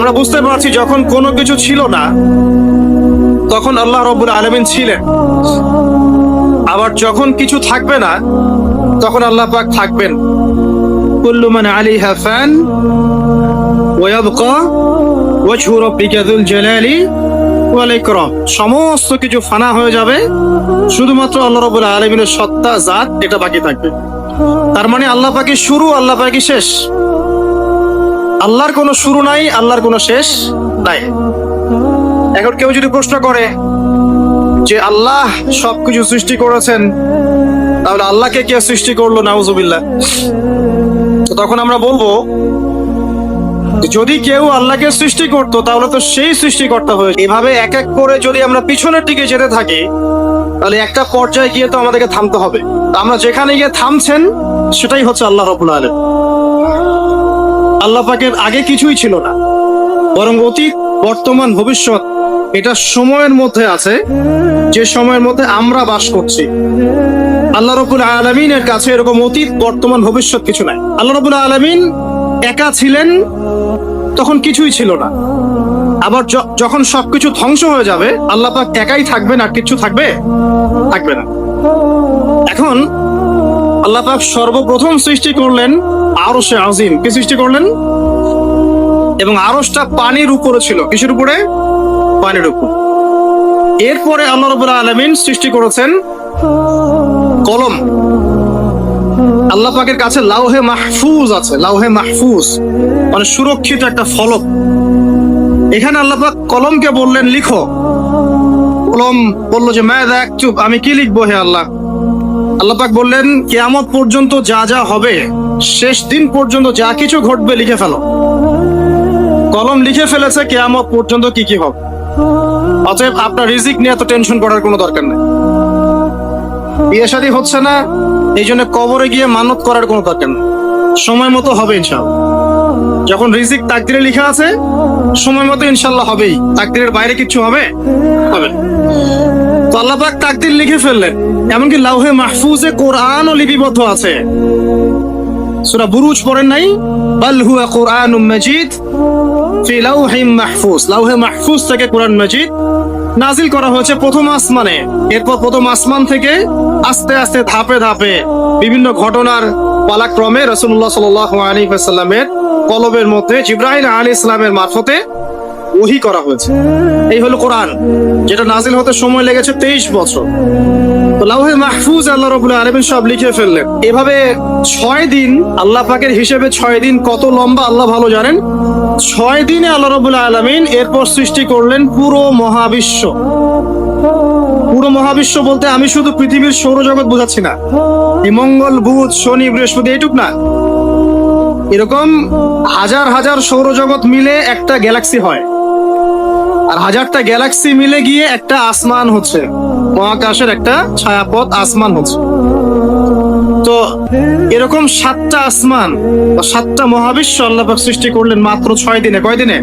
আমরা বুঝতে পারছি যখন কোনো কিছু ছিল না তখন আল্লাহ রাব্বুল আলামিন ছিলেন, আবার যখন কিছু থাকবে না তখন আল্লাহ পাক থাকবেন। কুল্লু মান আলাইহা ফান ওয়া ইয়াবকা ওয়াজহু রাব্বিকা যুল জালালি ওয়াল ইকরাম। সমস্ত কিছু ফানা হয়ে যাবে, শুধুমাত্র আল্লাহ রাব্বুল আলামিনের সত্তা জাত এটা বাকি থাকবে। তার মানে আল্লাহ পাকের শুরু, আল্লাহ পাকের শেষ। আল্লাহর কোনো শুরু নাই, আল্লাহর কোনো শেষ নাই। এখন কেউ যদি প্রশ্ন করে যে আল্লাহ সবকিছু সৃষ্টি করেছেন, তাহলে আল্লাহকে কে সৃষ্টি করলো? নাউজুবিল্লাহ। তো তখন আমরা বলবো যদি কেউ আল্লাহকে সৃষ্টি করতো তাহলে তো সেই সৃষ্টিকর্তা হয়ে। এভাবে এক এক করে যদি আমরা পিছনের দিকে যেতে থাকি তাহলে একটা পর্যায়ে গিয়ে তো আমাদেরকে থামতে হবে। আমরা যেখানে গিয়ে থামছেন সেটাই হচ্ছে আল্লাহ রাব্বুল আলামিন। আল্লাহ পাকের আগে কিছুই ছিল না, বরং অতীত, বর্তমান, ভবিষ্যৎ এটা সময়ের মধ্যে আছে, যে সময়ের মধ্যে আমরা বাস করছি। আল্লাহ রাব্বুল আলামিনের কাছে এরকম অতীত, বর্তমান, ভবিষ্যৎ কিছু নাই। আল্লাহ রাব্বুল আলামিন একা ছিলেন, তখন কিছুই ছিল না। আবার যখন সবকিছু ধ্বংস হয়ে যাবে আল্লাহ পাক একাই থাকবেন, আর কিছু থাকবে না। এখন আল্লাহ পাক সর্বপ্রথম সৃষ্টি করলেন আরশে আজিম। কি সৃষ্টি করলেন? এবং আরশটা পানির উপরে ছিল। কিসের উপরে? পানির উপর। এরপরে আল্লাহ রাব্বুল আলামিন সৃষ্টি করেছেন কলম। আল্লাহ পাকের কাছে লাউহে মাহফুজ আছে। লাউহে মাহফুজ মানে সুরক্ষিত একটা ফলক। এখানে আল্লাহ পাক কলমকে বললেন লিখো। কলম বলল যে মাযা আকতুব, আমি কি লিখবো হে আল্লাহ? আল্লাহ পাক বললেন কিয়ামত পর্যন্ত যা যা হবে, শেষ দিন পর্যন্ত যা কিছু ঘটবে লিখে ফেলো। কলম লিখে ফেলেছে কিয়ামত পর্যন্ত কি কি হবে। অতএব আপনার রিজিক নিয়ে এত টেনশন করার কোনো দরকার নেই। বিয়ে শাদী হচ্ছে না, এই জন্য কবরে গিয়ে মানত করার কোনো দরকার নেই। সময় মতো হবে ইনশাআল্লাহ। যখন রিজিক তাকদিরে লেখা আছে সময় মতো ইনশাআল্লাহ হবেই। তাকদিরের বাইরে কিছু হবে? হবে। তো আল্লাহ পাক তাকদির লিখে ফেললেন। এমনকি লাউহে মাহফুজে কোরআনও লিপিবদ্ধ আছে। সূরা বুরুজ পড়েন নাই? বাল হুয়া কুরআনুম মাজিদ ফি লাউহিম মাহফুজ। লাউহে মাহফুজ থেকে কোরআন মাজিদ নাজিল করা হয়েছে প্রথম আসমানে। এরপর প্রথম আসমান থেকে আস্তে আস্তে ধাপে ধাপে বিভিন্ন ঘটনার পালাক্রমে রাসূলুল্লাহ সাল্লাল্লাহু আলাইহি ওয়াসাল্লামের কলবের মধ্যে জিবরাইল আলাইহিস সালামের মারফতে ওহী করা হয়েছে। এই হলো কোরআন, যেটা নাজিল হতে সময় লেগেছে 23 বছর। তো লাউহে মাহফুজ আল্লাহ রাব্বুল আলামিন সব লিখে ফেললেন। এভাবে 6 দিন, আল্লাহ পাকের হিসেবে 6 দিন কত লম্বা আল্লাহ ভালো জানেন। 6 দিনে আল্লাহ রাব্বুল আলামিন এরপর সৃষ্টি করলেন পুরো মহাবিশ্ব। পুরো মহাবিশ্ব বলতে আমি শুধু পৃথিবীর সৌরজগৎ বোঝাচ্ছি না। এই মঙ্গল, বুধ, শনি, বৃহস্পতি এইটুক না, এরকম হাজার হাজার সৌরজগৎ মিলে একটা গ্যালাক্সি হয়, আর হাজারটা গ্যালাক্সি মিলে গিয়ে একটা আসমান হচ্ছে, মহাকাশের একটা ছায়াপথ আসমান হচ্ছে। তো এরকম 7টা আসমান বা 7টা মহাবিশ্ব আল্লাহ পাক সৃষ্টি করলেন মাত্র 6 দিনে। কয় দিনে?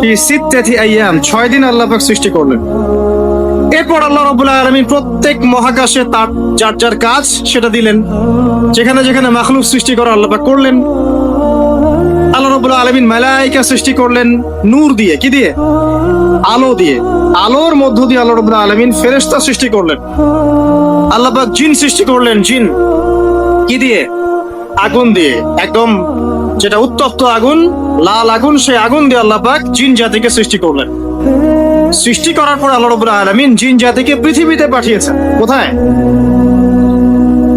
ফি সিত্তাতি আইয়াম। 6 দিন আল্লাহ পাক সৃষ্টি করলেন। এরপর আল্লাহ রাব্বুল আলামিন প্রত্যেক মহাকাশে তার যার যার কাজ সেটা দিলেন। যেখানে যেখানে মাখলুক সৃষ্টি করা আল্লাহ পাক করলেন। আল্লাহ রাব্বুল আলামিন মালায়েকা সৃষ্টি করলেন নূর দিয়ে। কি দিয়ে? আলো দিয়ে। আলোর মধ্য দিয়ে আল্লাহ রাব্বুল আলামিন ফেরেশতা সৃষ্টি করলেন। আল্লাহ পাক জিন সৃষ্টি করলেন। জিন কি দিয়ে? আগুন দিয়ে। একদম যেটা উত্তপ্ত আগুন, লাল আগুন, সেই আগুন দিয়ে আল্লাহ পাক জিন জাতিকে সৃষ্টি করলেন। সৃষ্টি করার পর আল্লাহ রাব্বুল আলামিন জিন জাতিকে পৃথিবীতে পাঠিয়েছেন। কোথায়?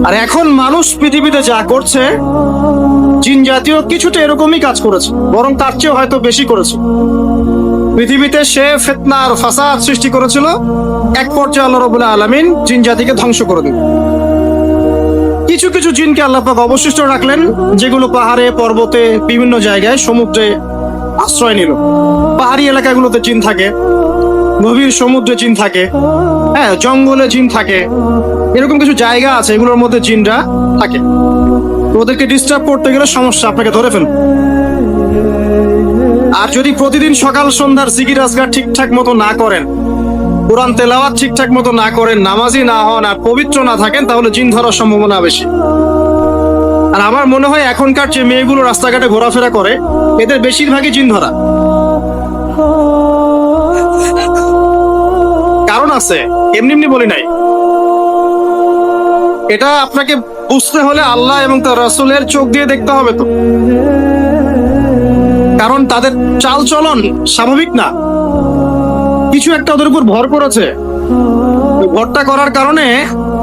আর এখন মানুষ পৃথিবীতে যা করছে, জিন জাতীয় কিছুটা এরকমই কাজ করেছে, বরং তার চেয়ে হয়তো বেশি করেছে। পৃথিবীতে সে ফিতনা আর ফাসাদ সৃষ্টি করেছিল। এক পর্যায়ে আল্লাহ রাব্বুল আলামিন জিন জাতিকে ধ্বংস করে দিলেন। কিছু কিছু জিনকে আল্লাহ পাক অবশিষ্ট রাখলেন, যেগুলো পাহাড়ে, পর্বতে, বিভিন্ন জায়গায়, সমুদ্রে আশ্রয় নিল। পাহাড়ি এলাকাগুলোতে জিন থাকে, গভীর সমুদ্রে জিন থাকে, হ্যাঁ, জঙ্গলে জিন থাকে। এরকম কিছু জায়গা আছে এগুলোর মধ্যে জিনরা থাকে। ওদেরকে ডিস্টার্ব করতে গেলে সমস্যা, আপনাকে ধরে ফেলবে। আর যদি প্রতিদিন সকাল সন্ধ্যার জিকির আজকার ঠিকঠাক মতো না করেন, কোরআন তেলাওয়াত ঠিকঠাক মতো না করেন, নামাজি না হন, আর পবিত্র না থাকেন, তাহলে জিন ধরার সম্ভাবনা বেশি। আর আমার মনে হয় এখনকার যে মেয়েগুলো রাস্তাঘাটে ঘোরাফেরা করে, এদের বেশিরভাগই জিন ধরা। আছে, এমনি এমনি বলি নাই। এটা আপনাকে বুঝতে হলে আল্লাহ এবং তার রাসূলের চোখ দিয়ে দেখতে হবে তো, কারণ তাদের চাল চলন স্বাভাবিক না, কিছু একটা ওদের উপর ভর করেছে। ভরটা করার কারণে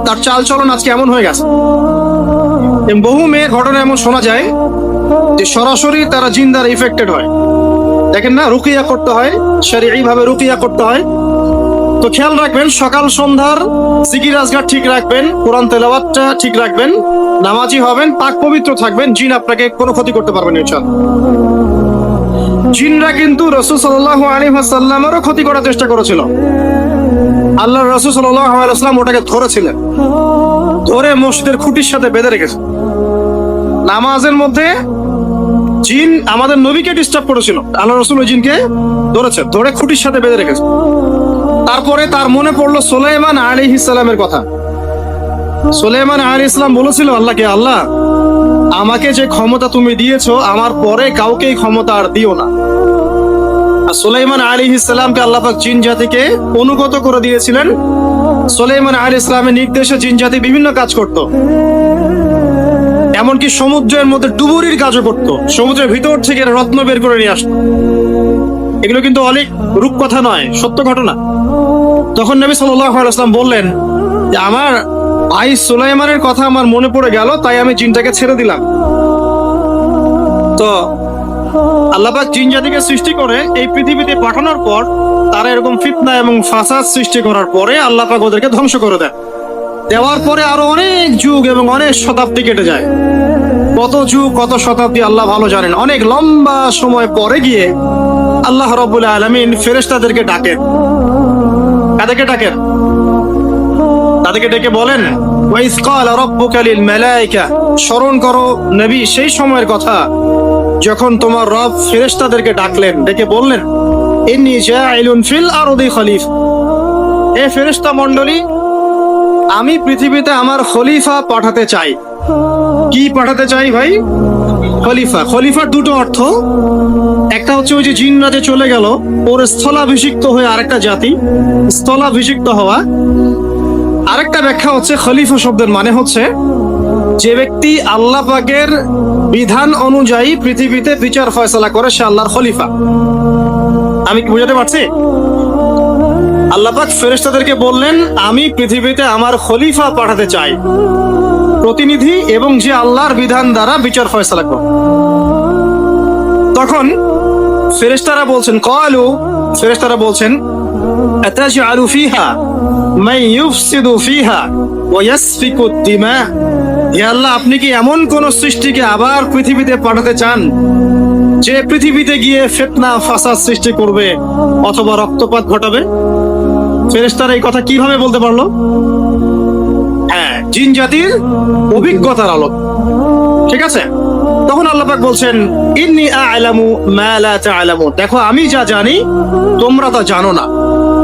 তার চাল চলন আজকে এমন হয়ে গেছে। এবং বহু মেয়ের ঘটনা এমন শোনা যায় যে সরাসরি তারা জিন দ্বারা ইফেক্টেড হয়। দেখেন না, রুকিয়া করতে হয়, শরঈ ভাবে রুকিয়া করতে হয়। তো খেয়াল রাখবেন, সকাল সন্ধ্যার জিকির আজকার ঠিক রাখবেন, কোরআন তেলাওয়াতটা ঠিক রাখবেন, নামাজি হবেন, পাক পবিত্র থাকবেন, জিন আপনাকে কোনো ক্ষতি করতে পারবে না ইনশাআল্লাহ। জিনরা কিন্তু রাসূল সাল্লাল্লাহু আলাইহি ওয়াসাল্লামেরও ক্ষতি করার চেষ্টা করেছিল। আল্লাহর রাসূল সাল্লাল্লাহু আলাইহি ওয়াসাল্লাম ওটাকে ধরেছিলেন, ধরে মসজিদের খুঁটির সাথে বেঁধে রেখেছে। নামাজের মধ্যে জিন আমাদের নবীকে ডিস্টার্ব করেছিল, আল্লাহ রাসূল ওই জিনকে ধরেছে, ধরে খুঁটির সাথে বেঁধে রেখেছে। তারপরে তার মনে পড়লো সুলাইমান আলাইহিস সালামের কথা। সুলাইমান আলাইহিস সালাম বলেছিল আল্লাহকে, আল্লাহ আমাকে যে ক্ষমতা তুমি দিয়েছো, আমার পরে কাউকে এই ক্ষমতা আর দিও না। আর সুলাইমান আলাইহিস সালামকে আল্লাহ পাক জিন জাতিকে অনুগত করে দিয়েছিলেন। সুলাইমান আলাইহিস সালামের নির্দেশে জিন জাতি বিভিন্ন কাজ করত, এমনকি সমুদ্রের মধ্যে ডুবুরির কাজও করত, সমুদ্রের ভিতর থেকে রত্ন বের করে নিয়ে আসতো। এগুলো কিন্তু অনেক রূপকথা নয়, সত্য ঘটনা। তখন নবী সাল্লাল্লাহু আলাইহি ওয়াসাল্লাম বললেন যে আমার ভাই সুলাইমানের কথা আমার মনে পড়ে গেল, তাই আমি জিনটাকে ছেড়ে দিলাম। তো আল্লাহ পাক জিন জাতিকে সৃষ্টি করে এই পৃথিবীতে পাঠানোর পর তারা এরকম ফিতনা এবং ফাসাদ সৃষ্টি করার পরে আল্লাহ পাক ওদেরকে ধ্বংস করে দেন। দেওয়ার পরে আরো অনেক যুগ এবং অনেক শতাব্দী কেটে যায়। কত যুগ কত শতাব্দী আল্লাহ ভালো জানেন। অনেক লম্বা সময় পরে গিয়ে আল্লাহ রাব্বুল আলামিন ফেরেশতাদেরকে ডাকেন। কাদেরকে ডাকেন? তাদেরকে ডেকে বলেন, ওয়াইজ ক্বালা রাব্বুকা লিল মালায়েকা, স্মরণ করো নবী সেই সময়ের কথা যখন তোমার রব ফেরেশতাদেরকে ডাকলেন, ডেকে বললেন, ইন্নী জাইলুন ফিল আরদি খলিফা, হে ফেরেশতা মণ্ডলী, আমি পৃথিবীতে আমার খলিফা পাঠাতে চাই। কি পাঠাতে চাই ভাই? খলিফা। খলিফার দুটো অর্থ, একটা হচ্ছে ওই যে জিনরা যে চলে গেল, ওর স্থলাভিষিক্ত হয়ে আরেকটা জাতি, স্থলাভিষিক্ত হওয়া। আরেকটা ব্যাখ্যা হচ্ছে খলিফা শব্দের মানে হচ্ছে যে ব্যক্তি আল্লাহ পাকের বিধান অনুযায়ী পৃথিবীতে বিচার ফয়সালা করে, সে আল্লাহর খলিফা। আমি কি বুঝাতে পারছি? আল্লাহ পাক ফেরেশতাদেরকে বললেন, আমি পৃথিবীতে আমার খলিফা পাঠাতে চাই, প্রতিনিধি এবং যে আল্লাহর বিধান দ্বারা বিচার ফয়সালা করে। তখন ফেরেশতারা বলছেন, ক্বালু, ফেরেশতারা বলছেন, আতাজআলু ফিহা মান ইউফসিদু ফিহা ওয়া ইয়াসফিকু দিমা, হে আল্লাহ, আপনি কি এমন কোন সৃষ্টিকে আবার পৃথিবীতে পাঠাতে চান যে পৃথিবীতে গিয়ে ফিতনা ফাসাদ সৃষ্টি করবে অথবা রক্তপাত ঘটাবে? ফেরেশতারা এই কথা কিভাবে বলতে পারলো? হ্যাঁ, জিন জাতির অভিজ্ঞতার আলোক। ঠিক আছে। তখন আল্লাহ পাক বলছেন, ইন্নী আ'লামু মা লা তা'লামুন, দেখো আমি যা জানি তোমরা তা জানো না।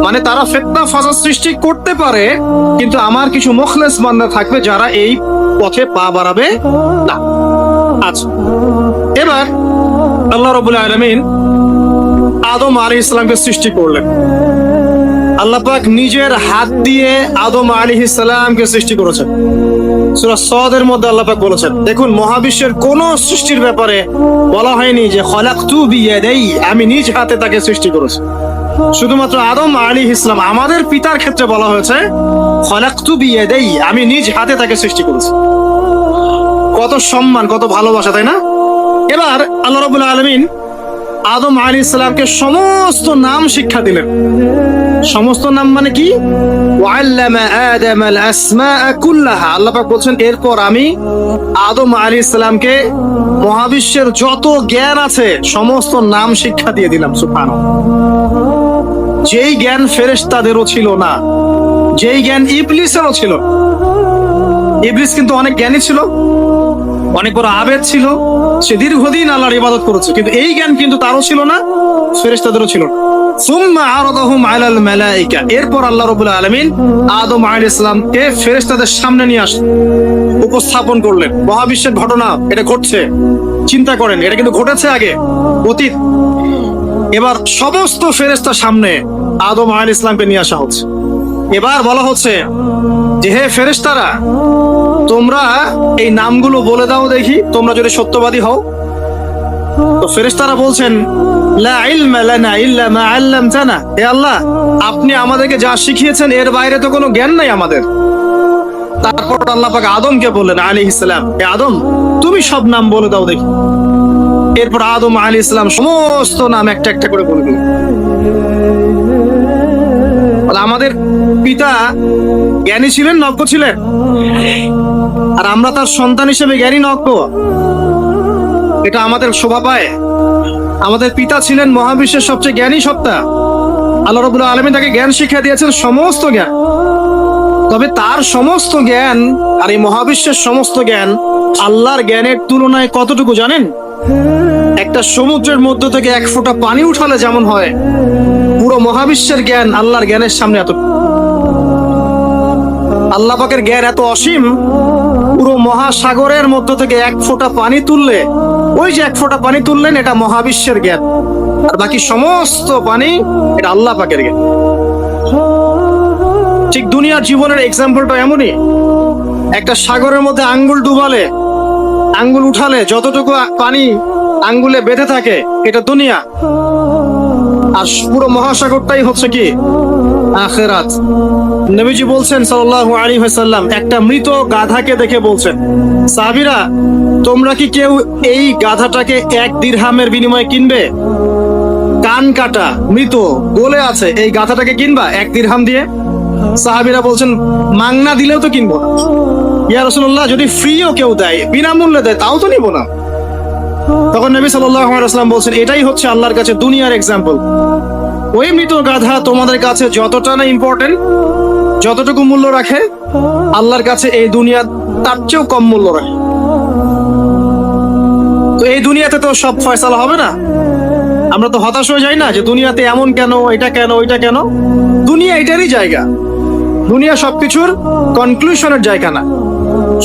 মানে তারা ফিতনা ফাসাদ সৃষ্টি করতে পারে, কিন্তু আমার কিছু মুখলেস বান্দা থাকবে যারা এই পথে পা বাড়াবে না। আচ্ছা, এবার আল্লাহ রাব্বুল আলামিন আদম আলাইহিস সালামকে সৃষ্টি করলেন। আল্লাহ পাক নিজের হাত দিয়ে আদম আলাইহিস সালামকে সৃষ্টি করেছেন। সূরা সাদের মধ্যে আল্লাহ পাক বলেছেন, দেখুন মহাবিশ্বের কোন সৃষ্টির ব্যাপারে বলা হয়নি যে খলাকতু বিয়াদাই, আমি নিজ হাতে তাকে সৃষ্টি করেছি। শুধুমাত্র আদম আলাইহিস সালাম, আমাদের পিতার ক্ষেত্রে বলা হয়েছে খলাকতু বিয়াদাই, আমি নিজ হাতে তাকে সৃষ্টি করেছি। কত সম্মান, কত ভালোবাসা, তাই না? এবার আল্লাহ রাব্বুল আলামিন আদম আলাইহিস সালামকে সমস্ত নাম শিক্ষা দিলেন। সমস্ত নাম মানে কি? ওয়াল্লামা আদামাল আসমাআ কুল্লাহা, আল্লাহ পাক বলছেন, এরপর আমি আদম আলাইহিস সালামকে মহাবিশ্বের যত জ্ঞান আছে সমস্ত নাম শিক্ষা দিয়ে দিলাম। সুবহানাল্লাহ। যেই জ্ঞান ফেরেশতাদেরও ছিল না, যেই জ্ঞান ইবলিসেরও ছিল। ইবলিস কিন্তু অনেক জ্ঞানী ছিল, অনেক বড় আবেদ ছিল, সে দীর্ঘদিন আল্লাহর ইবাদত করেছে, কিন্তু এই জ্ঞান কিন্তু তারও ছিল না, ফেরেশতাদেরও ছিল না। সুম্মা আরাদাহুম আলাল মালায়েকা, এরপর আল্লাহ রাব্বুল আলামিন আদম আলাইহিস সালামকে ফেরেশতাদের সামনে নিয়ে আসলেন, উপস্থাপন করলেন। মহাবিশ্বের ঘটনা, এটা ঘটছে, চিন্তা করেন, এটা কিন্তু ঘটেছে আগে, অতীত। এবার সমস্ত ফেরেশতার সামনে আদম আলাইহিস সালামকে নিয়ে আসা হচ্ছে। এবার বলা হচ্ছে যে হে ফেরেশতারা, তোমরা এই নামগুলো বলে দাও দেখি, তোমরা যদি সত্যবাদী হও। তো ফেরেশতারা বলছেন, লা ইলমা লানা ইল্লা মা আল্লামতানা, হে আল্লাহ, আপনি আমাদেরকে যা শিখিয়েছেন এর বাইরে তো কোনো জ্ঞান নাই আমাদের। তারপর আল্লাহ পাক আদমকে বললেন আলাইহিস সালাম, হে আদম, তুমি সব নাম বলে দাও দেখি। এরপর আদম আলাইহিস সালাম সমস্ত নাম একটা একটা করে বলে দিলেন। আমাদের পিতা জ্ঞানী ছিলেন, নজ্ঞ ছিলেন, আর আমরা তার সন্তান হিসেবে জ্ঞানী নজ্ঞ, এটা আমাদের শোভা পায়। আমাদের পিতা ছিলেন মহাবিশ্বের সবচেয়ে জ্ঞানী সত্তা। আল্লাহ রাব্বুল আলামিন তাকে জ্ঞান শিক্ষা দিয়েছেন, সমস্ত জ্ঞান। তবে তার সমস্ত জ্ঞান আর এই মহাবিশ্বের সমস্ত জ্ঞান আল্লাহর জ্ঞানের তুলনায় কতটুকু জানেন? একটা সমুদ্রের মধ্য থেকে এক ফোঁটা পানি উঠালে যেমন হয়, পুরো মহাবিশ্বের জ্ঞান আল্লাহর জ্ঞানের সামনে এত। আল্লাহ পাকের জ্ঞান এত অসীম, পুরো মহাসাগরের মধ্য থেকে এক ফোঁটা পানি তুললে, ওই যে এক ফোঁটা পানি তুললেন, এটা মহাবিশ্বের জ্ঞান, আর বাকি সমস্ত পানি এটা আল্লাহ পাকের জ্ঞান। ঠিক দুনিয়ার জীবনের এক্সাম্পলটা এমনই। একটা সাগরের মধ্যে আঙ্গুল ডুবালে, আঙ্গুল উঠালে যতটুকু পানি আঙ্গুলে বেঁধে থাকে, এটা দুনিয়া। আর পুরো মহাসাগরটাই হচ্ছে কি? আখিরাত। নবীজি বলছেন সাল্লাল্লাহু আলাইহি ওয়াসাল্লাম, একটা মৃত গাধাকে দেখে বলছেন, সাহাবীরা, তোমরা কি কেউ এই গাধাটাকে 1 দিরহামের বিনিময়ে কিনবে? কান কাটা, মৃত, গলে আছে, এই গাধাটাকে কিনবা 1 দিরহাম দিয়ে? সাহাবীরা বলছেন, মাংনা দিলেও তো কিনবো না। ইয়া রাসূলুল্লাহ, যদি ফ্রিও কেউ দেয়, বিনামূল্যে দেয়, তাও তো নিব না। তখন নবী সাল্লাল্লাহু আলাইহি ওয়াসাল্লাম বলছেন, এটাই হচ্ছে আল্লাহর কাছে দুনিয়ার এক্সাম্পল। ওই মৃত গাধা তোমাদের কাছে যতটা না ইম্পর্টেন্ট, যতটুকু মূল্য রাখে, আল্লাহর কাছে এই দুনিয়া তার চেয়েও কম মূল্য রাখে। তো এই দুনিয়াতে তো সব ফয়সালা হবে না। আমরা তো হতাশ হয়ে যাই না যে দুনিয়াতে এমন কেন, এটা কেন, ওইটা কেন। দুনিয়া এটারই জায়গা। দুনিয়া সবকিছুর কনক্লুশনের জায়গা না,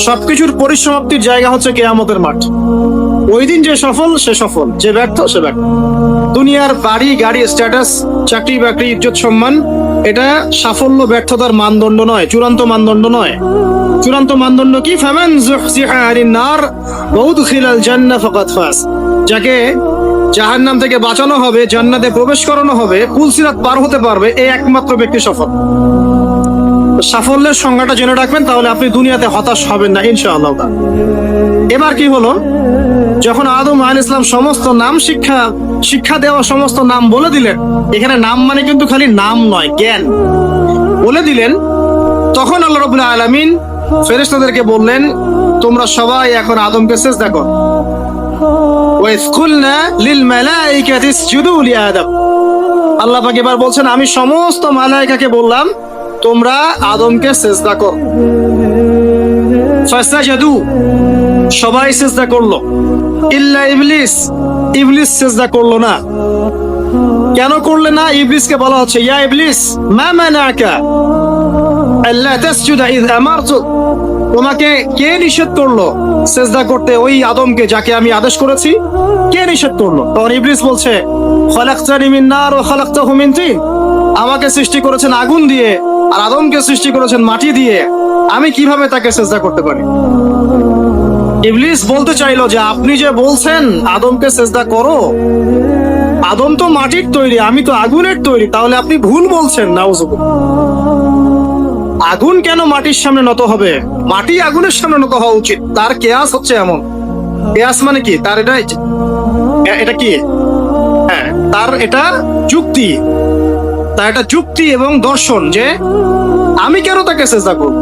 সবকিছুর পরিসমাপ্তির জায়গা হচ্ছে কিয়ামতের মাঠ। ওই দিন যে সফল সে সফল, যে ব্যর্থ সে ব্যর্থ। দুনিয়ার বাড়ি গাড়ি, স্ট্যাটাস, চাকরি বাকরি, ইজ্জত সম্মান, এটা সাফল্য ব্যর্থতার মানদণ্ড নয়, চূড়ান্ত মানদণ্ড নয়। চূড়ান্ত মানদণ্ড কি? ফামান যুহজিহা আনিন নার ওয়া উদখিলাল জান্নাহ ফাকাদ ফাজ। যাকে জাহান্নাম থেকে বাঁচানো হবে, জান্নাতে প্রবেশ করানো হবে, পুলসিরাত পার হতে পারবে, এই একমাত্র ব্যক্তি সফল। সাফল্যের সংজ্ঞাটা জেনে রাখবেন, তাহলে আপনি দুনিয়াতে হতাশ হবেন না ইনশাআল্লাহ। এবার কি হলো, যখন আদম আলাইহিস সালাম সমস্ত নাম শিক্ষা দেওয়া সমস্ত নাম বলে দিলেন, এখানে নাম মানে কিন্তু খালি নাম নয়, জ্ঞান বলে দিলেন, তখন আল্লাহ রাব্বুল আলামিন ফেরেশতাদেরকে বললেন, তোমরা সবাই এখন আদমকে সিজদা করো। ওয়া ইয কুলনা লিল মালাইকাতি ইসজুদু লি আদম। আল্লাহ পাক এবার বলছেন, আমি সমস্ত মালায়েকাকে বললাম তোমরা আদমকে সিজদা করো। ফাসাজাদু, সবাই সিজদা করলো, ইল্লা ইবলিস, ইবলিস সিজদা করলো না। কেন করলে না? ইবলিসকে বলা হচ্ছে, ইয়া ইবলিস মা মানাকা আল্লা তাসজুদা ইয আমারতু, তোমাকে কে নিষেধ করলো সিজদা করতে ওই আদমকে যাকে আমি আদেশ করেছি? কে নিষেধ করলো? তখন ইবলিস বলছে, খালাকতানি মিন নার ওয়া খালাকতাহু মিন তিন, আমাকে সৃষ্টি করেছেন আগুন দিয়ে আর আদমকে সৃষ্টি করেছেন মাটি দিয়ে, আমি কিভাবে তাকে সিজদা করতে পারি? ইবলিস বলতে চাইলো যে আপনি যে বলছেন আদমকে সিজদা করো, আদম তো মাটির তৈরি, আমি তো আগুনের তৈরি, তাহলে আপনি ভুল বলছেন। নাউজুবিল্লাহ। আগুন কেন মাটির সামনে নত হবে? মাটি আগুনের সামনে নত হওয়া উচিত। তার কেয়াস হচ্ছে এমন। কেয়াস মানে কি? তার এটা কি? হ্যাঁ, তার এটা যুক্তি, তার এটা যুক্তি এবং দর্শন যে আমি কেন তাকে সিজদা করব?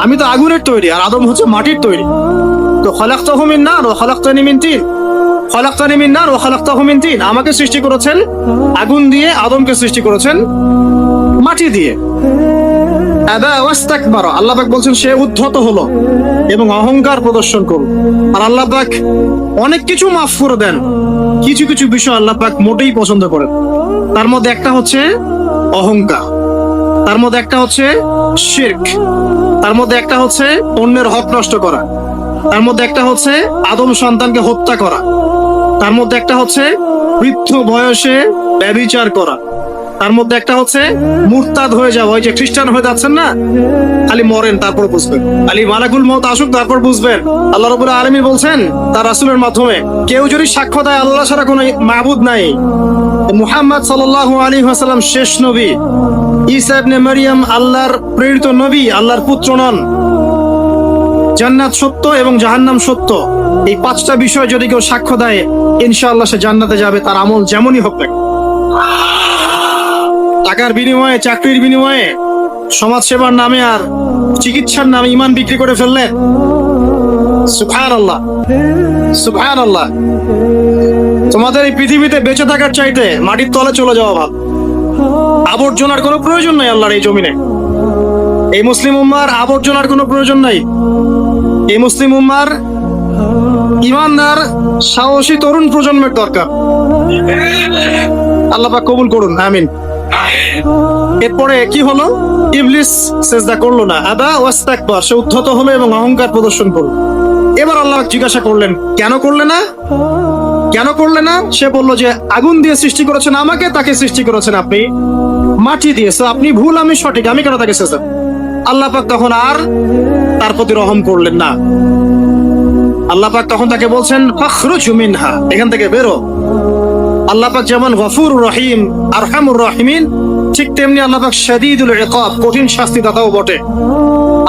আমি তো আগুনের তৈরি আর আদম হচ্ছে মাটির তৈরি। তো খালাকতাহু মিন নার ওয়া খালাকতানি মিন তিন, খালাকতানি মিন নার ওয়া খালাকতাহু মিন তিন, আমাকে সৃষ্টি করেছেন আগুন দিয়ে, আদমকে সৃষ্টি করেছেন মাটি দিয়ে। আবা ওয়াস্তাকবারা, আল্লাহ পাক বলছেন সে উদ্ধত হলো এবং অহংকার প্রদর্শন করল। আর আল্লাহ পাক অনেক কিছু মাফ করে দেন, কিছু কিছু বিষয় আল্লাহ পাক মোটেই পছন্দ করেন। তার মধ্যে একটা হচ্ছে অহংকার, তার মধ্যে একটা হচ্ছে শিরক, তার মধ্যে একটা হচ্ছে অন্যের হক নষ্ট করা, তার মধ্যে একটা হচ্ছে আদম সন্তানকে হত্যা করা, তার মধ্যে একটা হচ্ছে বৃদ্ধ বয়সে ব্যভিচার করা, তার মধ্যে একটা হচ্ছে মুরতাদ হয়ে যাওয়া। ওই যে খ্রিস্টান হয়ে যাচ্ছেন না, খালি মরেন তারপর বুঝবেন, খালি মালাকুল মউত আসুক তারপর বুঝবেন। আল্লাহ রাব্বুল আলামিন বলছেন তার রাসূলের মাধ্যমে, কেউ যদি সাক্ষ্য দেয় আল্লাহ ছাড়া কোনো মাবুদ নাই, মুহাম্মদ সাল্লাল্লাহু আলাইহি ওয়াসাল্লাম শেষ নবী, ঈসা ইবনে মারইয়াম আল্লাহর প্রেরিত নবী, আল্লাহর পুত্র নন, জান্নাত সত্য এবং জাহান্নাম সত্য, এই পাঁচটা বিষয় যদি কেউ সাক্ষ্য দেয় ইনশাআল্লাহ সে জান্নাতে যাবে, তার আমল যেমনই হোক না কেন। টাকার বিনিময়ে, চাকরির বিনিময়ে, সমাজ সেবার নামে আর চিকিৎসার নামে ঈমান বিক্রি করে ফেললেন, সুবহানাল্লাহ সুবহানাল্লাহ। তোমাদের এই পৃথিবীতে বেঁচে থাকার চাইতে মাটির তলে চলে যাওয়া ভালো। আবর্জনার কোনো প্রয়োজন নাই আল্লাহর এই জমিনে। এই মুসলিম উম্মার আবর্জনার কোনো প্রয়োজন নাই। এই মুসলিম উম্মার ইমানদার সাহসী তরুণ প্রজন্মের দরকার। আল্লাহ পাক কবুল করুন, আমিন। এরপরে কি হলো? ইবলিস সিজদা করলো না, আবা ওয়াস্তাকবার, সে উদ্ধত হলো এবং অহংকার প্রদর্শন করলো। এবার আল্লাহ জিজ্ঞাসা করলেন, কেন করলে না, কেন করলে না? সে বলল যে আগুন দিয়ে সৃষ্টি করেছেন আমাকে, তাকে সৃষ্টি করেছেন আপনি মাটি দিয়ে, আপনি ভুল আমি সঠিক, আমি কেন তাকে সিজদা? আল্লাহ পাক তখন আর তার প্রতি রহম করলেন না। আল্লাহ পাক তখন তাকে বলছেন ফাখরুজ মিনহা, এখান থেকে বেরো। আল্লাহ পাক যেমন গফুর রহিম, আরহামুর রহিমিন, ঠিক তেমনি আল্লাহ পাক শাদীদুল ইকাব, কঠিন শাস্তি দাতাও বটে।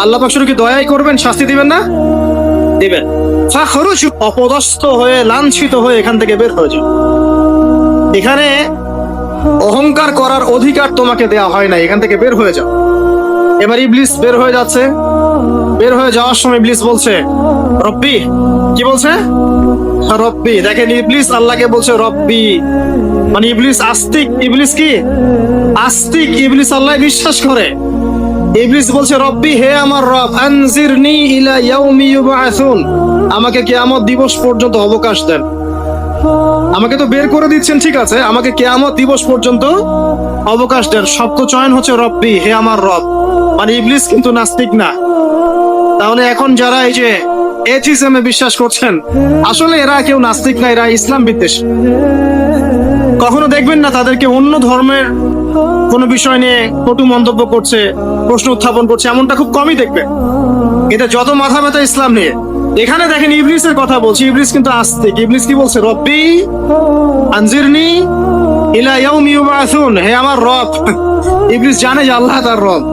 আল্লাহ পাক শুধু কি দয়াই করবেন, শাস্তি দিবেন না? দিবেন। ফাখরুজ, অপদস্থ হয়ে, লাঞ্ছিত হয়ে এখান থেকে বের হয়ে যাও। এখানে অহংকার করার অধিকার তোমাকে দেওয়া হয় না, এখান থেকে বের হয়ে যাও। এবার ইবলিস বের হয়ে যাচ্ছে। বের হয়ে যাওয়ার সময় ইবলিস বলছে রব্বি, কি বলছে? রব্বি। দেখেন, ইবলিস আল্লাহকে বলছে রব্বি, মানে ইবলিস আস্তিক। ইবলিস কি আস্তিক? ইবলিস আল্লাহ বিশ্বাস করে। ইবলিস বলছে রব্বি, হে আমার রব, আনজিরনি ইলা ইয়াউমি ইউবআসুন, আমাকে কিয়ামত দিবস পর্যন্ত অবকাশ দেন। আমাকে তো বের করে দিচ্ছেন, ঠিক আছে, আমাকে কিয়ামত দিবস পর্যন্ত অবকাশ দেন। শব্দ চয়ন হচ্ছে রব্বি, হে আমার রব। মানে ইবলিস কিন্তু নাস্তিক না। তাহলে এখন যারা এই যে এথিজমে বিশ্বাস করছেন, আসলে এরা কেউ নাস্তিক না, এরা ইসলাম বিদ্বেষী। কখনো দেখবেন না তাদেরকে অন্য ধর্মের কোনো বিষয় নিয়ে কটু মন্তব্য করছে, প্রশ্ন উত্থাপন করছে, এমনটা খুব কমই দেখবেন। এটা যত মাথা ব্যথা ইসলাম নিয়ে। এখানে দেখেন ইবলিসের কথা বলছি, ইবলিস কিন্তু আস্তিক। ইবলিস কি বলছে? রব্বি আনজিরনি ইলা ইয়াউমি ইউবআসুন, হে আমার রব। ইবলিস জানে যে আল্লাহ তার রব।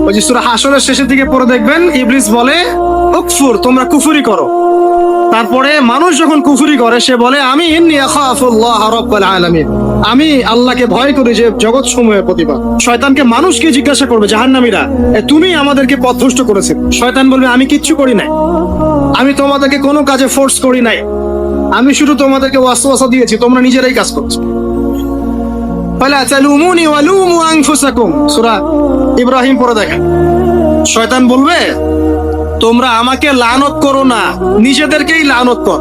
ওই যে সূরা হাশরের শেষের দিকে পড়ে দেখবেন ইবলিস বলে উকফুর, তোমরা কুফরি করো। তারপরে মানুষ যখন কুফরি করে সে বলে আমি ইন্নী আখাফুল্লাহ রাব্বুল আলামিন, আমি আল্লাহকে ভয় করি যে জগৎ সমূহের প্রতিপালক। শয়তানকে মানুষ কি জিজ্ঞাসা করবে? জাহান্নামীরা, তুমি আমাদেরকে পথভ্রষ্ট করেছে। শয়তান বলবে আমি কিচ্ছু করি নাই, আমি তোমাদেরকে কোনো কাজে ফোর্স করি নাই, আমি শুধু তোমাদেরকে ওয়াসওয়াসা দিয়েছি, তোমরা নিজেরাই কাজ করছো। ফালা তালুমুনি ওয়ালুমু আনফুসাকুম, সূরা ইব্রাহিম পড়ে দেখেন। শয়তান বলবে তোমরা আমাকে লানত করো না, নিজেদেরকেই লানত কর,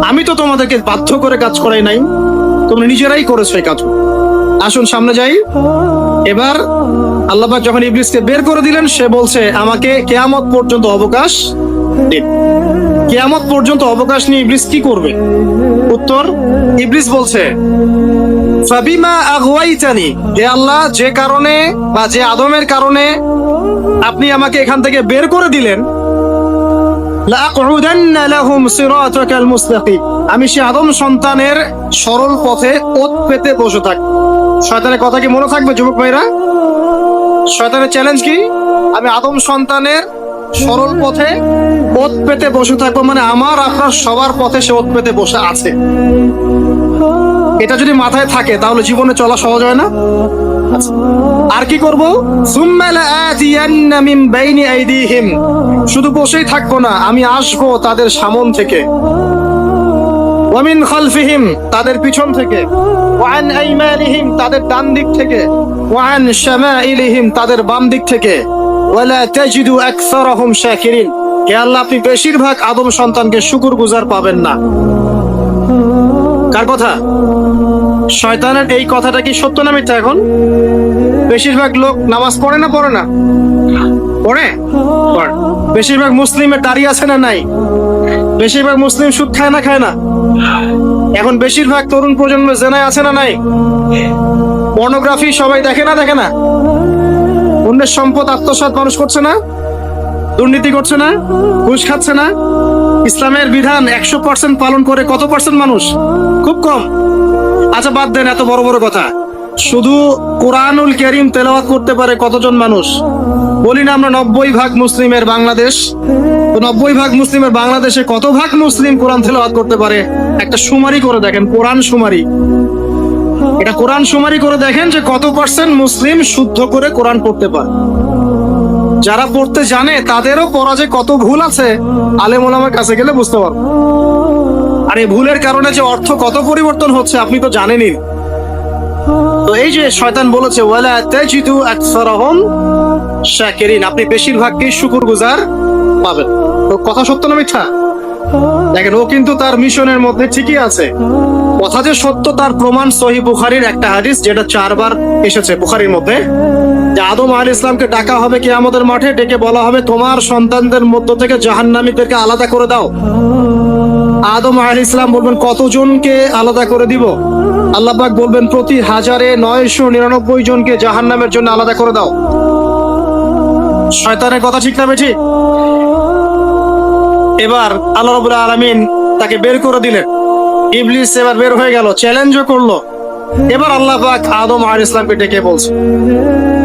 আমি তো তোমাদেরকে বাধ্য করে কাজ করাই নাই, তোমরা নিজেরাই করেছো এই কাজ। আসুন সামনে যাই। এবার আল্লাহ পাক যখন ইবলিসকে বের করে দিলেন, সে বলছে আমাকে কিয়ামত পর্যন্ত অবকাশ দিন। কিয়ামত পর্যন্ত অবকাশ নিয়ে ইবলিস কি করবে? উত্তর, ইবলিস বলছে ফাবিমা আগওয়াইতানি, হে আল্লাহ, যে কারণে বা যে আদমের কারণে আপনি আমাকে এখান থেকে বের করে দিলেন, লাআকুদান্না লাহুম সিরাতাকাল মুস্তাকিম, আমি সে আদম সন্তানের সরল পথে ওত পেতে বসে থাকব। শয়তানের কথা কি মনে থাকবে যুবক ভাইরা? শয়তানের চ্যালেঞ্জ কি? আমি আদম সন্তানের সরল পথে ওত পেতে বসে থাকবো, মানে আমার আপনার সবার পথে সে ওত পেতে বসে আছে। এটা যদি মাথায় থাকে তাহলে জীবনে চলা সহজ হয় না? আর কি করব? সুম্মা লাআতিয়ান্না মিন বাইনি আইদিহিম, শুধু বসেই থাকবো না, আমি আসবো তাদের সামন থেকে, ওয়া মিন খালফিহিম, তাদের পিছন থেকে, ওয়া আন আইমানিহিম, তাদের ডান দিক থেকে, ওয়া আন শামাইলিহিম, তাদের বাম দিক থেকে, ওয়ালা তাজিদু আকসারাহুম শাকিরিন, হে আল্লাহ, আপনি বেশিরভাগ আদম সন্তানকে শুকরগুজার পাবেন না। কার কথা? শয়তানের এই কথাটা কি সত্য না মিথ্যা? এখন বেশিরভাগ লোক নামাজ পড়ে না পড়ে না? পড়ে। বেশিরভাগ মুসলিমের দাড়ি আছে না নাই? বেশিরভাগ মুসলিম সুদ খায় না খায় না? এখন বেশিরভাগ তরুণ প্রজন্ম জেনায় আছে না নাই? পর্নোগ্রাফি সবাই দেখে না দেখে না? অন্যের সম্পদ আত্মসাৎ মানুষ করছে না? দুর্নীতি করছে না? ঘুষ খাচ্ছে না? ইসলামের বিধান 100% পালন করে কত পার্সেন্ট মানুষ? খুব কম। আচ্ছা বাদ দেন এত বড় বড় কথা, শুধু কোরআনুল কারীম তেলাওয়াত করতে পারে কতজন মানুষ? বলি না আমরা 90% মুসলিমের বাংলাদেশ, তো 90% মুসলিমের বাংলাদেশে কত ভাগ মুসলিম কোরআন তেলাওয়াত করতে পারে? একটা শুমারি করে দেখেন, কোরআন শুমারি। এটা কোরআন শুমারি করে দেখেন যে কত পার্সেন্ট মুসলিম শুদ্ধ করে কোরআন পড়তে পারে। যারা পড়তে জানে তাদেরও পড়া যে কত ভুল আছে আলেম ওলামার কাছে গেলে বুঝতে পারবো। আর এই ভুলের কারণে যে অর্থ কত পরিবর্তন হচ্ছে আপনি তো জানেনই। তো এই যে শয়তান বলেছে ওয়ালা তাজিদু আকসারাহুম শাকিরিন, আপনি বেশিরভাগকেই শুকরগুজার পাবেন। তো কথা সত্য না মিথ্যা? দেখেন ও কিন্তু তার মিশনের মধ্যে ঠিকই আছে। কথা যে সত্য তার প্রমাণ সহিহ বুখারীর একটা হাদিস, যেটা 4 বার এসেছে বুখারীর মধ্যে, যে আদম আলাইহিস সালামকে ডাকা হবে কিয়ামতের মাঠে, ডেকে বলা হবে তোমার সন্তানদের মধ্য থেকে জাহান্নামীদেরকে আলাদা করে দাও। আদম আলাইহিস সালাম বলবেন কতজনকে আলাদা করে দিব? আল্লাহ পাক বলবেন প্রতি 1099 জনকে জাহান্নামের জন্য আলাদা করে দাও। শয়তানের কথা ঠিক না বেঠিক? এবার আল্লাহ রাব্বুল আলামিন তাকে বের করে দিলেন। ইবলিস এবার বের হয়ে গেল, চ্যালেঞ্জও করলো। এবার আল্লাহ পাক আদম আলাইহিস সালামকে ডেকে বলছে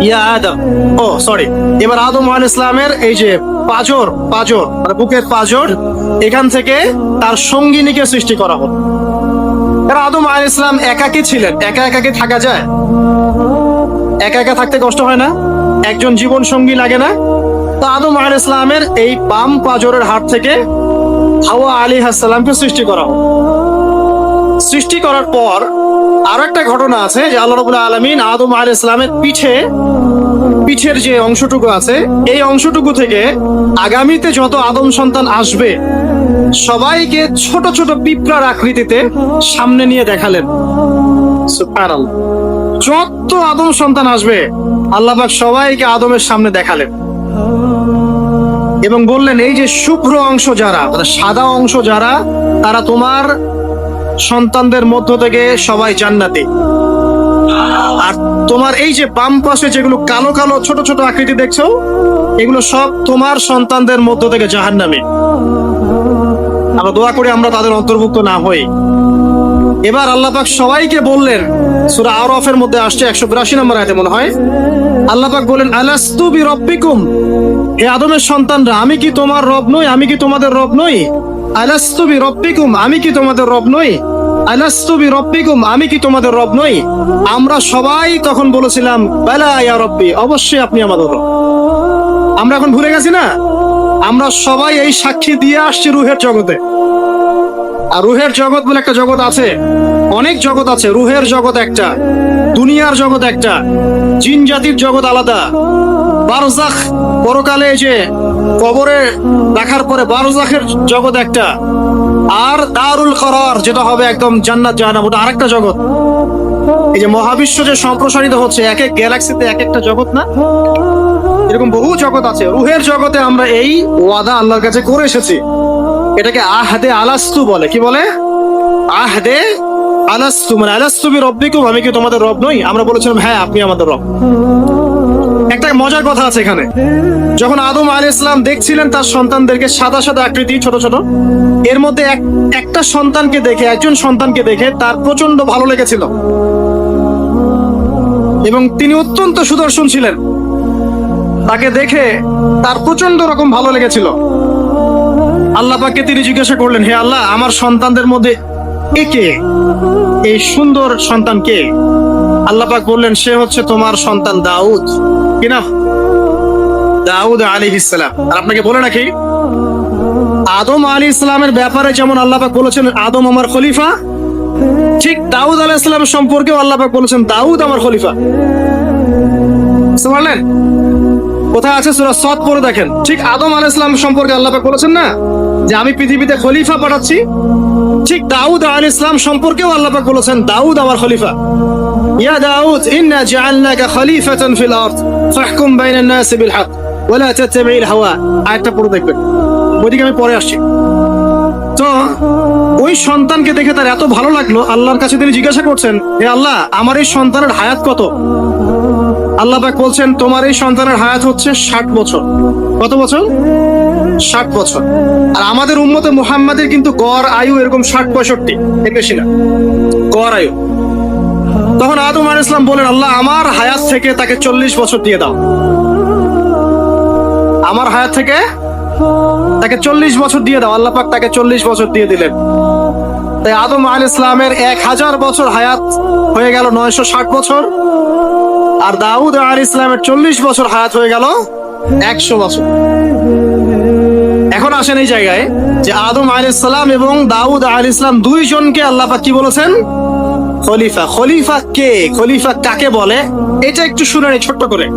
ইয়া আদম, এবার আদম আলাইহিস সালামের এই যে পাঁজর মানে বুকের পাঁজর, এখান থেকে তার সঙ্গিনীকে সৃষ্টি করা হলো। কারণ আদম আলাইহিস সালাম একাকী ছিলেন, একা কি থাকা যায়? একা থাকতে কষ্ট হয় না? একজন জীবন সঙ্গী লাগে না? তো আদম আলাইহিস সালামের এই বাম পাঁজরের হাড় থেকে হাওয়া আলাইহিস সালামকে সৃষ্টি করা হলো। সৃষ্টি করার পর আরো একটা ঘটনা আছে যে আল্লাহ রাব্বুল আলামিন আদম আলাইহিস সালামের পিঠের যে অংশটুকু আছে, এই অংশটুকু থেকে আগামীতে যত আদম সন্তান আসবে সবাইকে ছোট ছোট পিঁপড়ার আকৃতিতে সামনে নিয়ে দেখালেন। সুবহানাল্লাহ। যত আদম সন্তান আসবে আল্লাহ পাক সবাইকে আদমের সামনে দেখালেন এবং বললেন এই যে শুভ্র অংশ যারা, সাদা অংশ যারা, তারা তোমার সন্তানদের মধ্য থেকে সবাই জান্নাতি। আর তোমার এই যে বাম পাশে যেগুলো কালো কালো ছোট ছোট আকৃতি দেখছো, এগুলো সব তোমার সন্তানদের মধ্য থেকে জাহান্নামী। আমরা দোয়া করি আমরা তাদের অন্তর্ভুক্ত না হই। এবার আল্লাহ পাক সবাইকে বললেন, সূরা আরাফের মধ্যে আসছে 182 নম্বর আয়াতে মনে হয়, আল্লাহ পাক বলেন আলাস্তু বিরাব্বিকুম, হে আদমের সন্তানরা আমি কি তোমার রব নই? আমি কি তোমাদের রব নই? আলাস্তু বিরাব্বিকুম, আমি কি তোমাদের রব নই? আলাস্তু বিরাব্বিকুম, আমি কি তোমাদের রব নই? আমরা সবাই তখন বলেছিলাম বালা ইয়া রব্বি, অবশ্যই আপনি আমাদের রব। আমরা এখন ভুলে গেছি না? আমরা সবাই এই সাক্ষী দিয়ে আসছি রুহের জগতে। আর রুহের জগৎ বলে একটা জগৎ আছে, অনেক জগৎ আছে। রুহের জগৎ একটা, দুনিয়ার জগৎ একটা, জিন জাতির জগৎ আলাদা, বারজাখ পরকালে যে কবরে রাখার পরে বারজাখের জগৎ একটা, আর দারুল করার যেটা হবে একদম জান্নাত জাহান্নাম, ওটা আরেকটা জগৎ। এই যে মহাবিশ্ব যে সম্প্রসারিত হচ্ছে, এক এক গ্যালাক্সিতে এক একটা জগৎ না, এরকম বহু জগৎ আছে। রুহের জগতে আমরা এই ওয়াদা আল্লাহর কাছে করে এসেছি। এটাকে আহদে আলাস্তু বলে। কি বলে? আহদে আলাস্তু, মানে আলাস্তু বিরাব্বিকুম, আমি কি তোমাদের রব নই? আমরা বলেছিলাম হ্যাঁ আপনি আমাদের রব। একটা মজার কথা আছে এখানে, যখন আদম আলাইহিস সালাম দেখছিলেন তার সন্তানদেরকে সাদা সাদা আকৃতি ছোট ছোট, এর মধ্যে একটা সন্তানকে দেখে, একজন সন্তানকে দেখে তার প্রচন্ড ভালো লেগেছিল এবং তিনি অত্যন্ত সুদর্শন ছিলেন। তাকে দেখে তার প্রচন্ড রকম ভালো লেগেছিল। আল্লাহ পাককে তিনি জিজ্ঞাসা করলেন, হে আল্লাহ, আমার সন্তানদের মধ্যে কে, এই সুন্দর সন্তান কে? আল্লাহ পাক বললেন সে হচ্ছে তোমার সন্তান দাউদ। কি না? দাউদ আলাইহিস সালাম। আর আপনাকে বলে রাখি, আদম আলাইহিস সালামের ব্যাপারে যেমন আল্লাহ পাক বলেছেন আদম আমার খলিফা, ঠিক দাউদ আলাইহিস সালামের সম্পর্কেও আল্লাহ পাক বলেছেন দাউদ আমার খলিফা। বুঝতে পারলেন? কোথায় আছে? সূরা সাদ পড়ে দেখেন। ঠিক আদম আলাইহিস সালাম সম্পর্কে আল্লাহ পাক বলেছেন না যে আমি পৃথিবীতে খলিফা পাঠাচ্ছি, ঠিক দাউদ আলাইহিস সালাম সম্পর্কেও আল্লাহ পাক বলেছেন দাউদ আমার খলিফা। ইয়া দাউদ ইন্না জাআলনাকা খলিফাতান ফিল আরদ ফাহকুম বাইনান নাসি বিল হক ওয়া লা তাত্তাবি'ল হাওয়া। আয়াতটা পড়ে দেখবেন, ওইদিকে আমি পরে আসছি। তো ওই সন্তানকে দেখে তার এত ভালো লাগলো, আল্লাহর কাছে তিনি জিজ্ঞাসা করছেন, হে আল্লাহ, আমার এই সন্তানের হায়াত কত? আল্লাহ পাক বলছেন, তোমার এই সন্তানের হায়াত হচ্ছে 60 বছর। কত বছর? 60 বছর। আর আমাদের উম্মতে মুহাম্মাদের কিন্তু গড় আয়ু এরকম 60-65, এর বেশি না গড় আয়ু। তখন আদম আলাইহিস সালাম বলেন, আল্লাহ, আমার হায়াত থেকে তাকে 40 বছর দিয়ে দাও। আমার হায়াত থেকে তাকে 40 বছর দিয়ে দাও। আল্লাহ পাক তাকে 40 বছর দিয়ে দিলেন। তাই আদম আলাইহিস সালামের 1000 বছর হায়াত হয়ে গেল 960 বছর, আর দাউদ আলাইহিস সালামের 40 বছর হায়াত হয়ে গেল 100 বছর। এখন আসেন এই জায়গায় যে আদম আলাইহিস সালাম এবং দাউদ আলাইহিস সালাম দুইজনকে আল্লাহ পাক কি বলেছেন? খলিফা। খলিফা কে? খলিফা কাকে বলে? এটা একটু শুনে নেই ছোট্ট করে।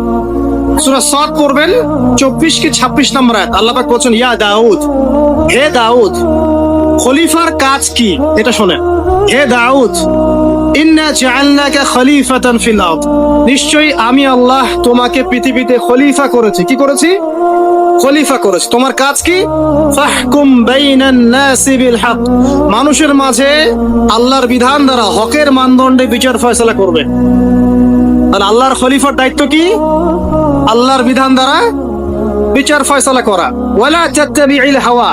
সূরা সাদ পড়বেন 24 কি 26 নম্বর আয়াত। আল্লাহ পাক বলেন, ইয়া দাউদ, হে দাউদ, খলিফার কাজ কি এটা শোনেন। হে দাউদ, ইন্না জাআলনাকা খলিফাতান ফিল আরদ, নিশ্চয়ই আমি আল্লাহ তোমাকে পৃথিবীতে খলিফা করেছি। কি করেছি? খলিফা করেছি। তোমার কাজ কি? ফাহকুম বাইনান নাসি বিল হক, মানুষের মাঝে আল্লাহর বিধান দ্বারা হকের মানদণ্ডে বিচার ফয়সালা করবে। আর আল্লাহর খলিফার দায়িত্ব কি? আল্লাহর বিধান দ্বারা বিচার ফয়সালা করা। ওয়ালা তাত্তাবি'ল হাওয়া,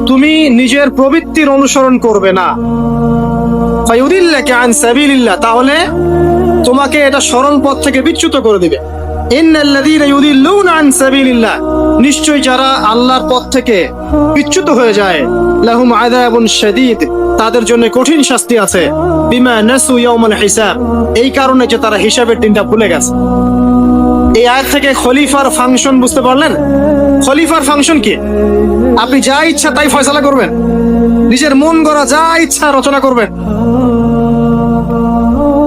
তুমি নিজের প্রবৃত্তির অনুসরণ করবে না। ফায়ুদিল্লাকা আন সাবিলিল্লাহ, তাহলে তোমাকে এটা সরল পথ থেকে বিচ্যুত করে দিবে। ইন্নাল্লাযীনা ইউদিল্লুনা আন সাবিলিল্লাহ, নিশ্চয়ই যারা আল্লাহর পথ থেকে বিচ্যুত হয়ে যায়, লাহুম আযাবুন শাদীদ, তাদের জন্য কঠিন শাস্তি আছে। বিমা নাসু ইয়াউমাল হিসাব, এই কারণে যে তারা হিসাবের দিনটা ভুলে গেছে। এই আয়াত থেকে খলিফার ফাংশন বুঝতে পারলেন? খলিফার ফাংশন কি? আপনি যা ইচ্ছা তাই ফয়সালা করবেন, নিজের মন গড়া যা ইচ্ছা রচনা করবেন।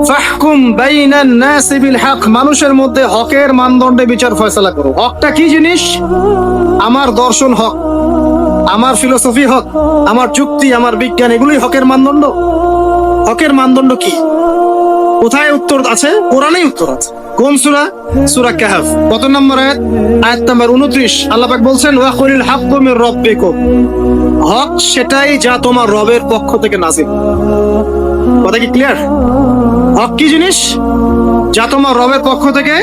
ফাহকুম বাইনান নাসি বিল হক, মানুষের মধ্যে হকের মানদণ্ডে বিচার ফয়সালা করো। হকটা কি জিনিস? আমার দর্শন হক, আমার ফিলোসফি হক, আমার যুক্তি, আমার বিজ্ঞান, এগুলোই হকের মানদণ্ড। হকের মানদণ্ড কি? কোথায় উত্তর আছে? কোরআনেই উত্তর আছে। কোন সূরা? সূরা কাহফ। কত নম্বর আয়াত? আয়াত নাম্বার 29। আল্লাহ পাক বলছেন, ওয়া কুলিল হাক্কু মির রাব্বিকুম, হক সেটাই যা তোমার রবের পক্ষ থেকে নাযিল। কথা কি ক্লিয়ার? হক কি জিনিস? যা তোমার রবের পক্ষ থেকে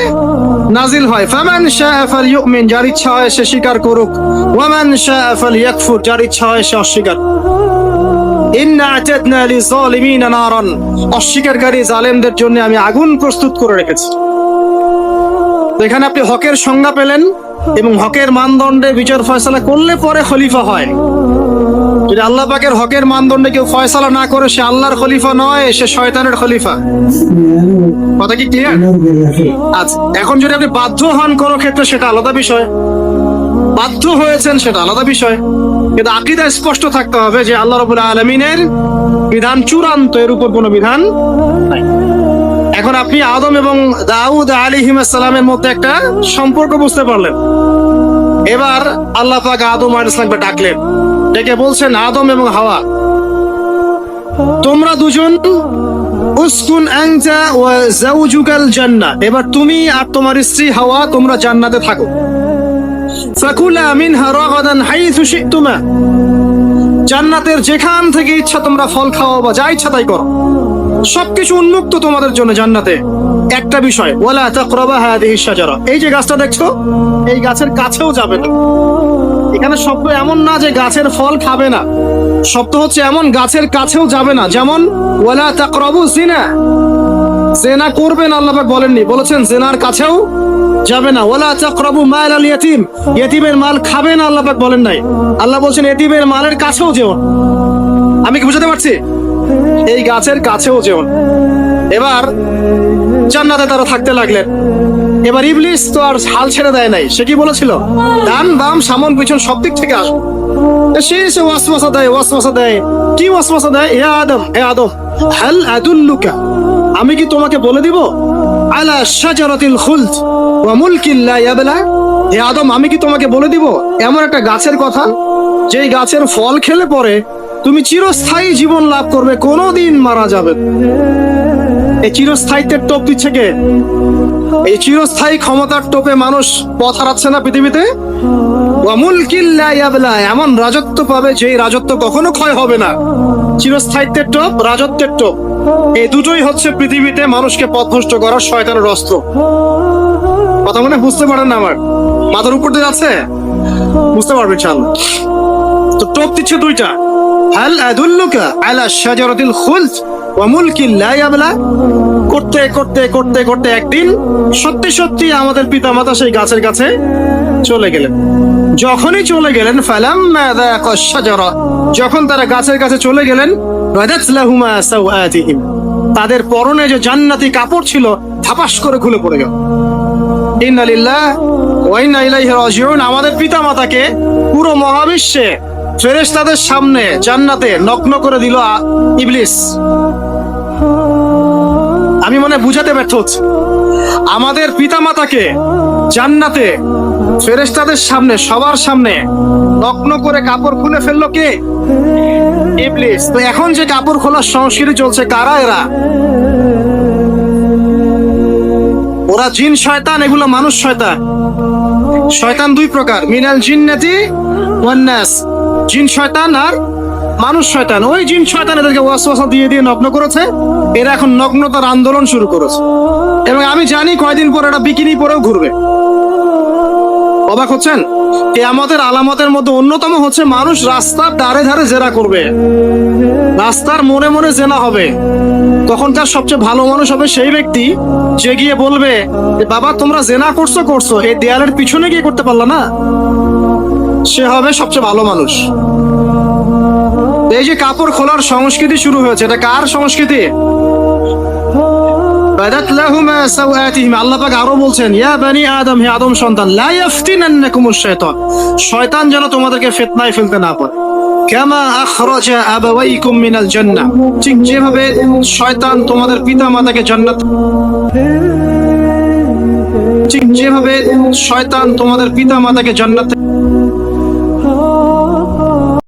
নাজিল হয়। ফামান শাআ ফালইউমিন, যার ইচ্ছা হয় সে স্বীকার করুক। ওয়া মান শাআ ফালইয়াকফুর, যার ইচ্ছা হয় সে অস্বীকার। ইন্না আ'তাদনা লিযালিমিনা নারান, অস্বীকারী জালেমদের জন্য আমি আগুন প্রস্তুত করে রেখেছি। এখানে আপনি হকের সংজ্ঞা পেলেন এবং হকের মানদণ্ডে বিচার ফয়সালা করলে পরে খলিফা হয়। যদি আল্লাহ পাকের হকের মানদণ্ডে কেউ ফয়সালা না করে, সে আল্লাহর খলিফা নয়, সে শয়তানের খলিফা। কথা কি ক্লিয়ার? আচ্ছা, এখন যদি আপনি বাধ্য হন কোনো ক্ষেত্রে, সেটা আলাদা বিষয়। বাধ্য হয়েছেন সেটা আলাদা বিষয়, কিন্তু আকীদা স্পষ্ট থাকতে হবে যে আল্লাহ রাব্বুল আলামিনের বিধান চূড়ান্ত, এর উপর কোনো বিধান নাই। এখন আপনি আদম এবং দাউদ আলাইহিস সালামের মধ্যে একটা সম্পর্ক বুঝতে পারলেন। এবার আল্লাহ পাক আদম আলাইহিস সালামকে ডাকলেন, ডেকে বলছেন, আদম এবং হাওয়া, তোমরা দুজন উসকুন আনতা ওয়া যাওজুকাল জান্নাহ, এবার তুমি আর তোমার স্ত্রী হাওয়া তোমরা জান্নাতে থাকো। ফাকুলা মিনহা রাগাদান হাইথু শি'তুমা, জান্নাতের যেখান থেকে ইচ্ছা তোমরা ফল খাও বা যা ইচ্ছা তাই করো, সবকিছু উন্মুক্ত তোমাদের জন্য জান্নাতে। একটা বিষয়, ওয়ালা তাকরাবা হাযিহিশ শাজারা, এই যে গাছটা দেখছো, এই গাছের কাছেও যাবে না। এখানে শব্দ এমন না যে গাছের ফল খাবে না, শব্দ হচ্ছে এমন গাছের কাছেও যাবে না। যেমন ওয়ালা তাকরাবু জিনা, জিনা করবেন আল্লাহ পাক বলেননি, বলেছেন জিনার কাছেও যাবে না। ওয়ালা তাকরাবু মাল আল ইয়াতীম, ইয়াতীমের মাল খাবে না আল্লাহ পাক বলেন নাই, আল্লাহ বলেছেন ইয়াতীমের মালের কাছেও যেও না। আমি কি বুঝাতে পারছি? এই গাছের কাছেও যেও না। এবার জান্নাতে তারা থাকতে লাগলেন। এবার ইবলিস তো আর হাল ছেড়ে দেয় নাই, সে কি বলেছিল? ডান বাম সামন পিছন সব দিক থেকে আসবে। সে এসে ওয়াসওয়াসা দেয়। কি ওয়াসওয়াসা দেয়? হে আদম, হে আদম, হাল আদুল্লুকা, আমি কি তোমাকে বলে দিব? আলা শাজারাতিল খুলদ ওয়া মুলকিন লা ইয়াবলা, হে আদম, আমি কি তোমাকে বলে দিব এমন একটা গাছের কথা যেই গাছের ফল খেলে পরে তুমি চিরস্থায়ী জীবন লাভ করবে, কোনোদিন মারা যাবে না। এই চিরস্থায়িত্বের টোপ দিচ্ছে কে? এই চিরস্থায়ী ক্ষমতার টোপে মানুষ পথ হারাচ্ছে না পৃথিবীতে। ওয়া মুলকিন লা ইয়াবলা, এমন রাজত্ব পাবে যেই রাজত্ব কখনো ক্ষয় হবে না। চিরস্থায়িত্বের টোপ, রাজত্বের টোপ, এই দুটোই হচ্ছে পৃথিবীতে মানুষকে পথভ্রষ্ট করার শয়তানের অস্ত্র। কথা মনে বুঝতে পারেন না? আমার মাথার উপর দিয়ে আছে, বুঝতে পারবেন ইনশাআল্লাহ। তো টোপ দিচ্ছে দুইটা, হাল আদুল্লুকা আলা শাজারাতিল খুলদ ওয়া মুলকিন লা ইয়াবলা। করতে করতে করতে করতে একদিন সত্যি সত্যি আমাদের পিতামাতা সেই গাছের কাছে চলে গেলেন। যখনই চলে গেলেন, ফালাম্মা যাকা শাজারা, যখন তারা গাছের কাছে চলে গেলেন, বাদাত লাহুমা সাওআতিহিম, তাদের পরনে যে জান্নাতি কাপড় ছিল ধাপাস করে খুলে পড়ে গেল। ইন্না লিল্লাহি ওয়া ইন্না ইলাইহি রাজিউন। আমাদের পিতামাতাকে পুরো মহাবিশ্বে ফেরেশতাদের সামনে জান্নাতে নগ্ন করে দিল ইবলিস। আমি মনে বুঝাতে ব্যর্থ হচ্ছি। আমাদের পিতামাতাকে জান্নাতে ফেরেশতাদের সামনে, সবার সামনে নগ্ন করে কাপড় খুলে ফেললো কে? ইবলিস। তো এখন যে কাপড় খোলার সংস্কৃতি চলছে, কারা এরা? ওরা জিন শয়তান, এগুলো মানুষ শয়তান। শয়তান দুই প্রকার, মিনাল জিন্নাতি ওয়ান নাস, জিন শয়তান আর মানুষ শয়তান। ওই জিন শয়তান এদেরকে ওয়াসওয়াসা দিয়ে দিয়ে নগ্ন করেছে। এরা এখন নগ্নতার আন্দোলন শুরু করেছে, এবং আমি জানি কয়দিন পর এটা বিকিনি পরেও ঘুরবে। অবাক হচ্ছেন? কিয়ামতের আলামতের মধ্যে অন্যতম হচ্ছে মানুষ রাস্তার ধারে ধারে জেনা করবে, রাস্তার মনে মনে জেনা হবে। তখনকার সবচেয়ে ভালো মানুষ হবে সেই ব্যক্তি যে গিয়ে বলবে, বাবা তোমরা জেনা করছো করছো, এই দেয়ালের পিছনে গিয়ে করতে পারলা না। সে হবে সবচেয়ে ভালো মানুষ। এই যে কাপড় খোলার সংস্কৃতি শুরু হয়েছে, এটা কার সংস্কৃতি? বাদাত লাহুমা সাওআতিহিম। আল্লাহ পাক আরো বলছেন, ইয়া বানি আদম, হে আদম সন্তান, লা ইয়াফতিনান্নাকুমুশ শাইতান, শয়তান যেন তোমাদেরকে ফিতনায় ফেলতে না পারে। কামা আখরাজা আবাওয়াইকুম মিনাল জান্নাহ, ঠিক যেভাবে শয়তান তোমাদের পিতামাতাকে জান্নাত, ঠিক যেভাবে শয়তান তোমাদের পিতামাতাকে জান্নাত থেকে